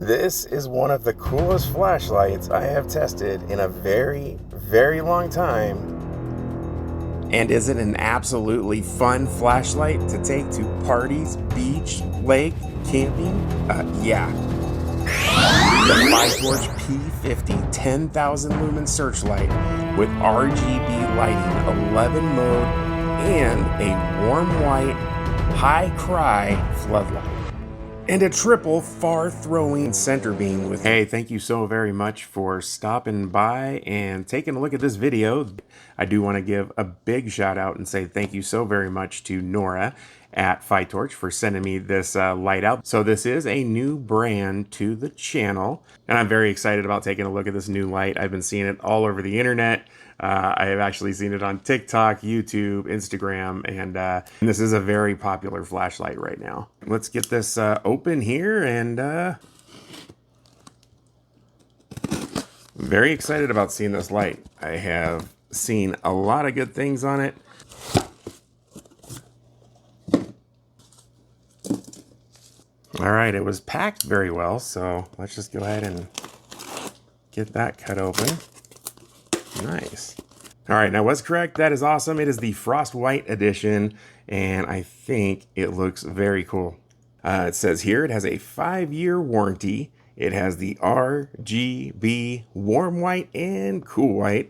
This is one of the coolest flashlights I have tested in a very, very long time. And is it an absolutely fun flashlight to take to parties, beach, lake, camping? Yeah. The Fitorch P50 10,000 lumen searchlight with RGB lighting, 11 mode, and a warm white high cry floodlight. And a triple far-throwing center beam with... Hey, thank you so very much for stopping by and taking a look at this video. I do want to give a big shout out and say thank you so very much to Nora at Fitorch for sending me this light out. So this is a new brand to the channel, and I'm very excited about taking a look at this new light. I've been seeing it all over the internet. I have actually seen it on TikTok, YouTube, Instagram, and this is a very popular flashlight right now. Let's get this open here, and very excited about seeing this light. I have seen a lot of good things on it. All right, it was packed very well, so let's just go ahead and get that cut open. Nice. All right, now what's correct? That is awesome. It is the Frost White edition, and I think it looks very cool. It says here it has a 5-year warranty. It has the RGB warm white and cool white.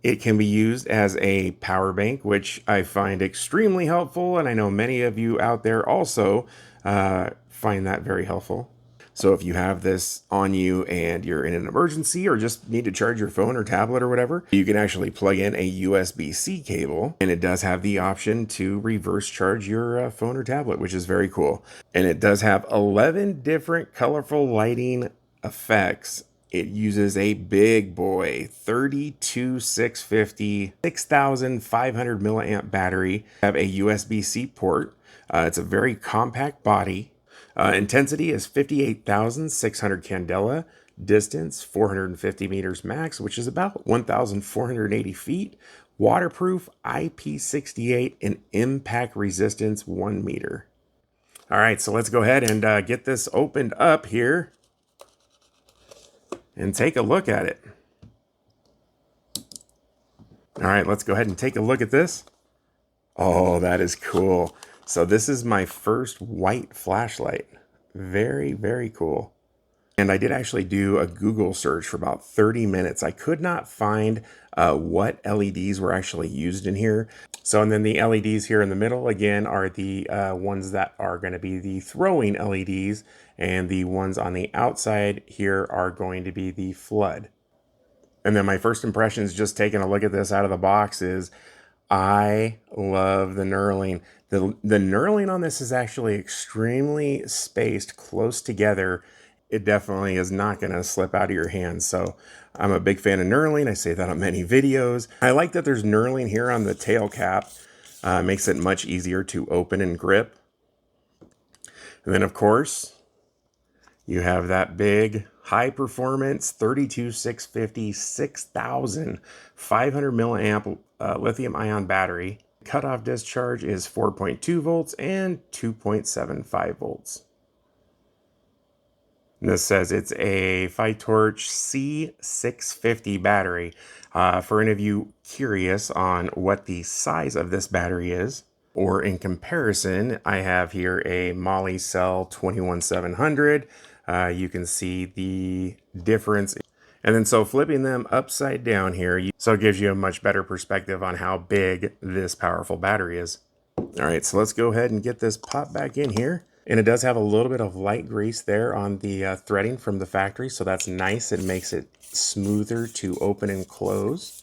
It can be used as a power bank, which I find extremely helpful, and I know many of you out there also find that very helpful. So if you have this on you and you're in an emergency or just need to charge your phone or tablet or whatever, you can actually plug in a USB-C cable, and it does have the option to reverse charge your phone or tablet, which is very cool. And it does have 11 different colorful lighting effects. It uses a big boy 32650 6500 milliamp battery. Have a USB-C port. It's a very compact body. Intensity is 58,600 candela. Distance 450 meters max, which is about 1,480 feet. Waterproof, IP68, and impact resistance 1 meter. All right, so let's go ahead and get this opened up here and take a look at it. All right, let's go ahead and take a look at this. Oh, that is cool. So this is my first white flashlight. Very, very cool. And I did actually do a Google search for about 30 minutes. I could not find what LEDs were actually used in here. So, and then the LEDs here in the middle, again, are the ones that are going to be the throwing LEDs. And the ones on the outside here are going to be the flood. And then my first impressions, just taking a look at this out of the box, is I love the knurling. The knurling on this is actually extremely spaced close together. It definitely is not going to slip out of your hands. So I'm a big fan of knurling. I say that on many videos. I like that there's knurling here on the tail cap. Makes it much easier to open and grip. And then of course, you have that big high performance 32650 6500 milliamp lithium ion battery. Cutoff discharge is 4.2 volts and 2.75 volts. And this says it's a Fitorch C650 battery. For any of you curious on what the size of this battery is, or in comparison, I have here a Moly Cell 21700. You can see the difference. And then so flipping them upside down here, so it gives you a much better perspective on how big this powerful battery is. All right, so let's go ahead and get this popped back in here. And it does have a little bit of light grease there on the threading from the factory, so that's nice. It makes it smoother to open and close.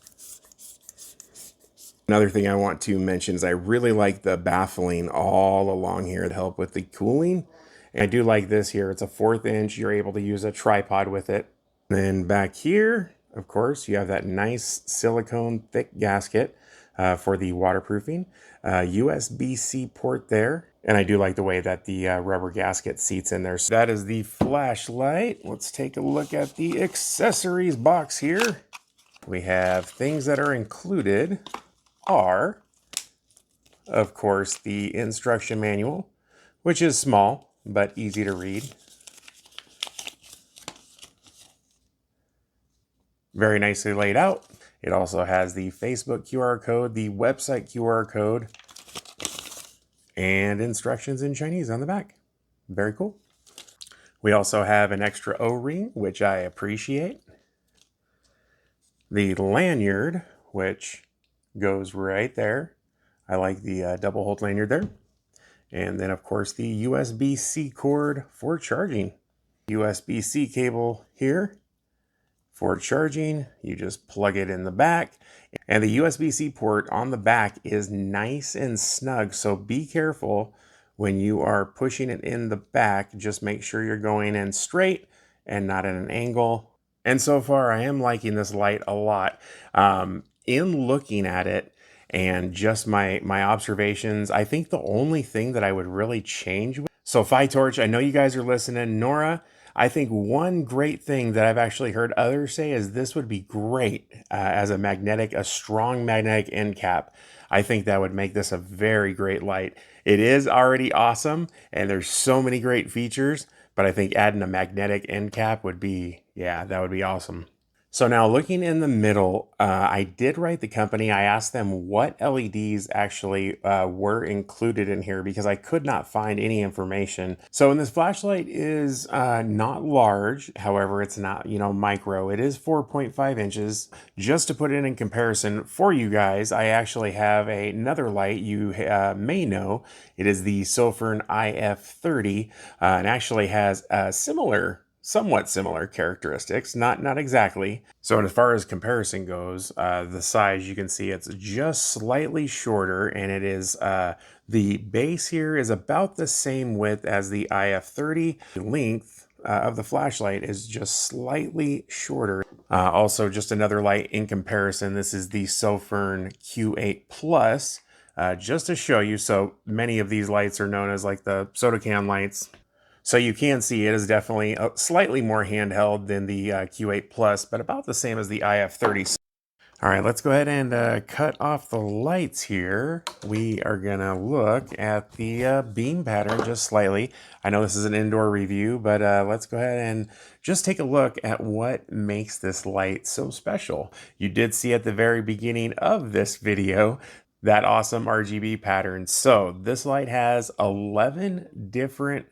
Another thing I want to mention is I really like the baffling all along here to help with the cooling. And I do like this here. It's a 1/4 inch. You're able to use a tripod with it. Then back here, of course, you have that nice silicone thick gasket for the waterproofing. USB-C port there. And I do like the way that the rubber gasket seats in there. So that is the flashlight. Let's take a look at the accessories box here. We have things that are included are, of course, the instruction manual, which is small but easy to read. Very nicely laid out. It also has the Facebook QR code, the website QR code, and instructions in Chinese on the back. Very cool. We also have an extra O-ring, which I appreciate. The lanyard, which goes right there. I like the double hold lanyard there. And then, of course, the USB-C cord for charging. USB-C cable here for charging. You just plug it in the back. And the USB-C port on the back is nice and snug, so be careful when you are pushing it in the back. Just make sure you're going in straight and not at an angle. And so far, I am liking this light a lot. In looking at it and just my observations, I think the only thing that I would really change. So Fitorch, I know you guys are listening. Nora, I think one great thing that I've actually heard others say is this would be great as a strong magnetic end cap. I think that would make this a very great light. It is already awesome, and there's so many great features, but I think adding a magnetic end cap would be, yeah, that would be awesome. So now looking in the middle, I did write the company. I asked them what LEDs actually were included in here because I could not find any information. So in this flashlight is not large. However, it's not, micro. It is 4.5 inches. Just to put it in comparison for you guys, I actually have another light you may know. It is the Sofern IF30 and actually has a somewhat similar characteristics, not exactly. So as far as comparison goes, the size, you can see it's just slightly shorter, and it is the base here is about the same width as the IF30. The length of the flashlight is just slightly shorter. Also, just another light in comparison, this is the Sofern Q8 Plus. Just to show you, so many of these lights are known as like the soda can lights. So you can see it is definitely slightly more handheld than the Q8 Plus, but about the same as the IF30. All right, let's go ahead and cut off the lights here. We are gonna look at the beam pattern just slightly. I know this is an indoor review, but let's go ahead and just take a look at what makes this light so special. You did see at the very beginning of this video that awesome RGB pattern. So this light has 11 different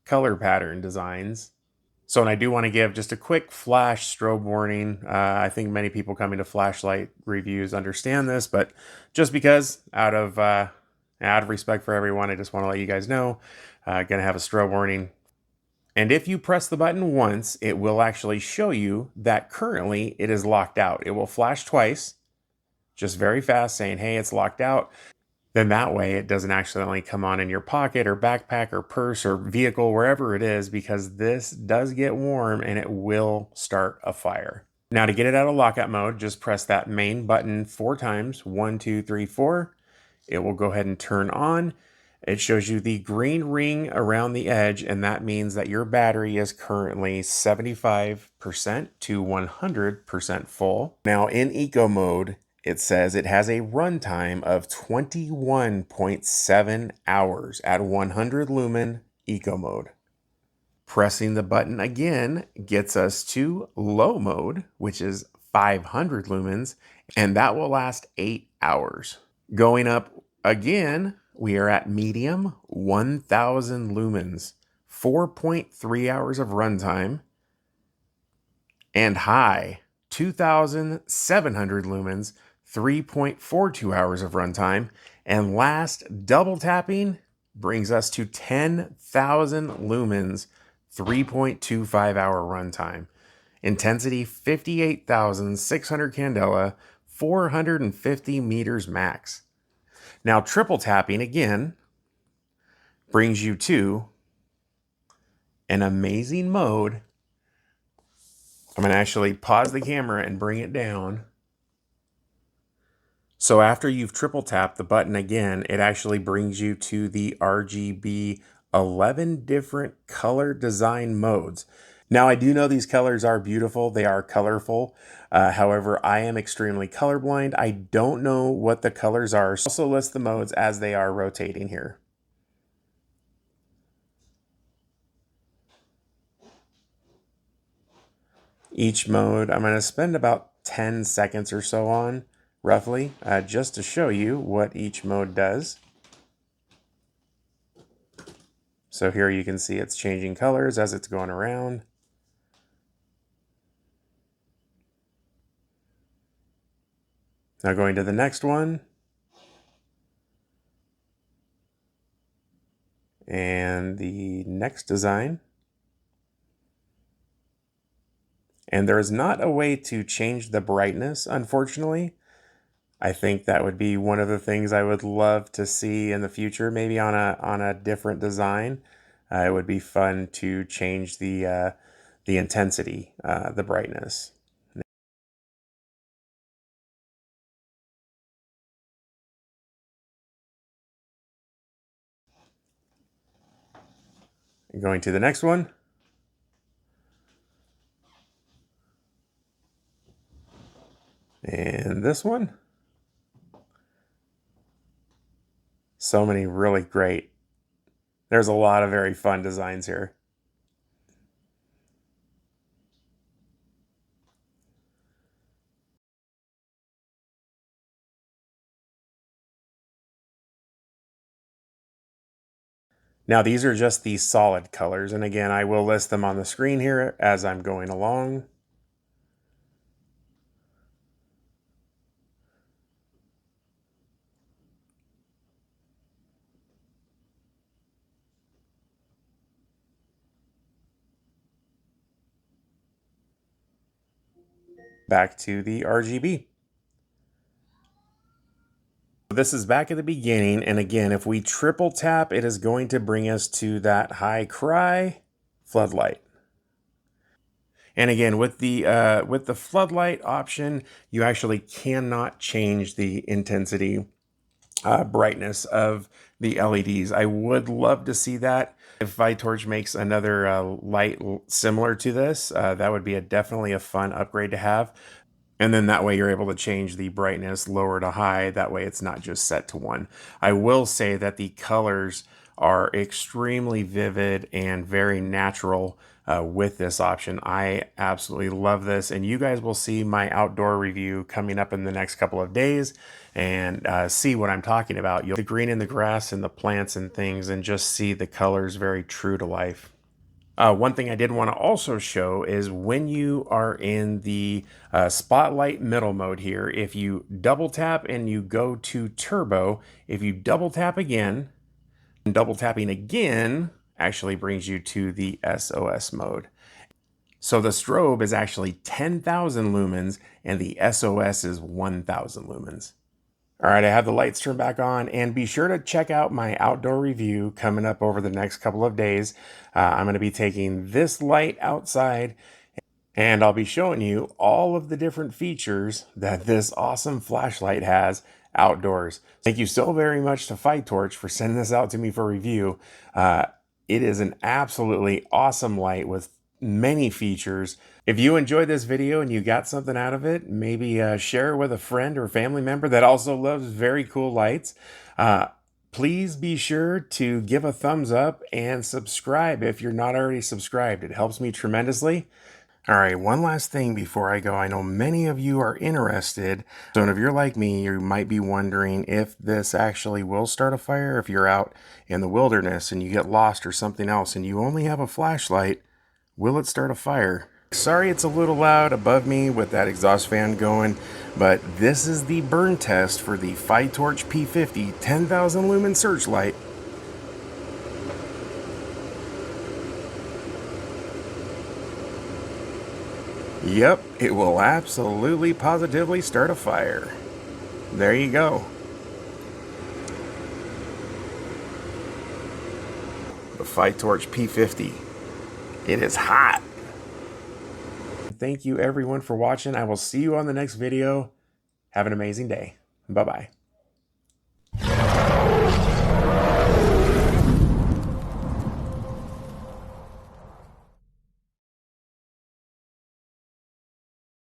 color pattern designs. So, and I do want to give just a quick flash strobe warning. I think many people coming to flashlight reviews understand this, but just because out of respect for everyone, I just want to let you guys know, gonna have a strobe warning. And if you press the button once, it will actually show you that currently it is locked out. It will flash twice, just very fast, saying, hey, it's locked out. Then that way it doesn't accidentally come on in your pocket or backpack or purse or vehicle, wherever it is, because this does get warm and it will start a fire. Now to get it out of lockout mode, just press that main button 4 times, 1, 2, 3, 4. It will go ahead and turn on. It shows you the green ring around the edge, and that means that your battery is currently 75% to 100% full. Now in eco mode, it says it has a runtime of 21.7 hours at 100 lumen eco mode. Pressing the button again gets us to low mode, which is 500 lumens, and that will last 8 hours. Going up again, we are at medium, 1000 lumens, 4.3 hours of runtime, and high, 2700 lumens, 3.42 hours of runtime, and last, double tapping brings us to 10,000 lumens, 3.25 hour runtime. Intensity 58,600 candela, 450 meters max. Now triple tapping again brings you to an amazing mode. I'm going to actually pause the camera and bring it down. So after you've triple tapped the button again, it actually brings you to the RGB 11 different color design modes. Now I do know these colors are beautiful, they are colorful. However, I am extremely colorblind. I don't know what the colors are. So also list the modes as they are rotating here. each mode. I'm going to spend about 10 seconds or so on, roughly, just to show you what each mode does. So here you can see it's changing colors as it's going around. Now going to the next one. And the next design. And there is not a way to change the brightness, unfortunately. I think that would be one of the things I would love to see in the future, maybe on a different design. It would be fun to change the intensity, the brightness. Going to the next one. And this one. So many really great. There's a lot of very fun designs here. Now these are just the solid colors, and again, I will list them on the screen here as I'm going along. Back to the RGB. This is back at the beginning, and again, if we triple tap, it is going to bring us to that high cry floodlight. And again, with the floodlight option, you actually cannot change the intensity, brightness of the LEDs. I would love to see that. If Fitorch makes another light similar to this, that would be definitely a fun upgrade to have. And then that way you're able to change the brightness lower to high. That way it's not just set to 1. I will say that the colors are extremely vivid and very natural with this option. I absolutely love this, and you guys will see my outdoor review coming up in the next couple of days and see what I'm talking about. You'll see the green in the grass and the plants and things, and just see the colors very true to life. One thing I did want to also show is when you are in the spotlight middle mode here, if you double tap and you go to turbo, if you double tap again, and double tapping again actually brings you to the SOS mode. So the strobe is actually 10,000 lumens and the SOS is 1,000 lumens. All right, I have the lights turned back on, and be sure to check out my outdoor review coming up over the next couple of days. I'm going to be taking this light outside, and I'll be showing you all of the different features that this awesome flashlight has outdoors. Thank you so very much to Fitorch for sending this out to me for review. It is an absolutely awesome light with many features. If you enjoyed this video and you got something out of it, maybe share it with a friend or family member that also loves very cool lights. Please be sure to give a thumbs up and subscribe if you're not already subscribed. It helps me tremendously. All right, one last thing before I go. I know many of you are interested. So if you're like me, you might be wondering if this actually will start a fire. If you're out in the wilderness and you get lost or something else and you only have a flashlight, will it start a fire? Sorry it's a little loud above me with that exhaust fan going, but this is the burn test for the Fitorch P50 10,000 lumen searchlight. Yep, it will absolutely positively start a fire. There you go. The Fitorch P50. It is hot. Thank you everyone for watching. I will see you on the next video. Have an amazing day. Bye-bye.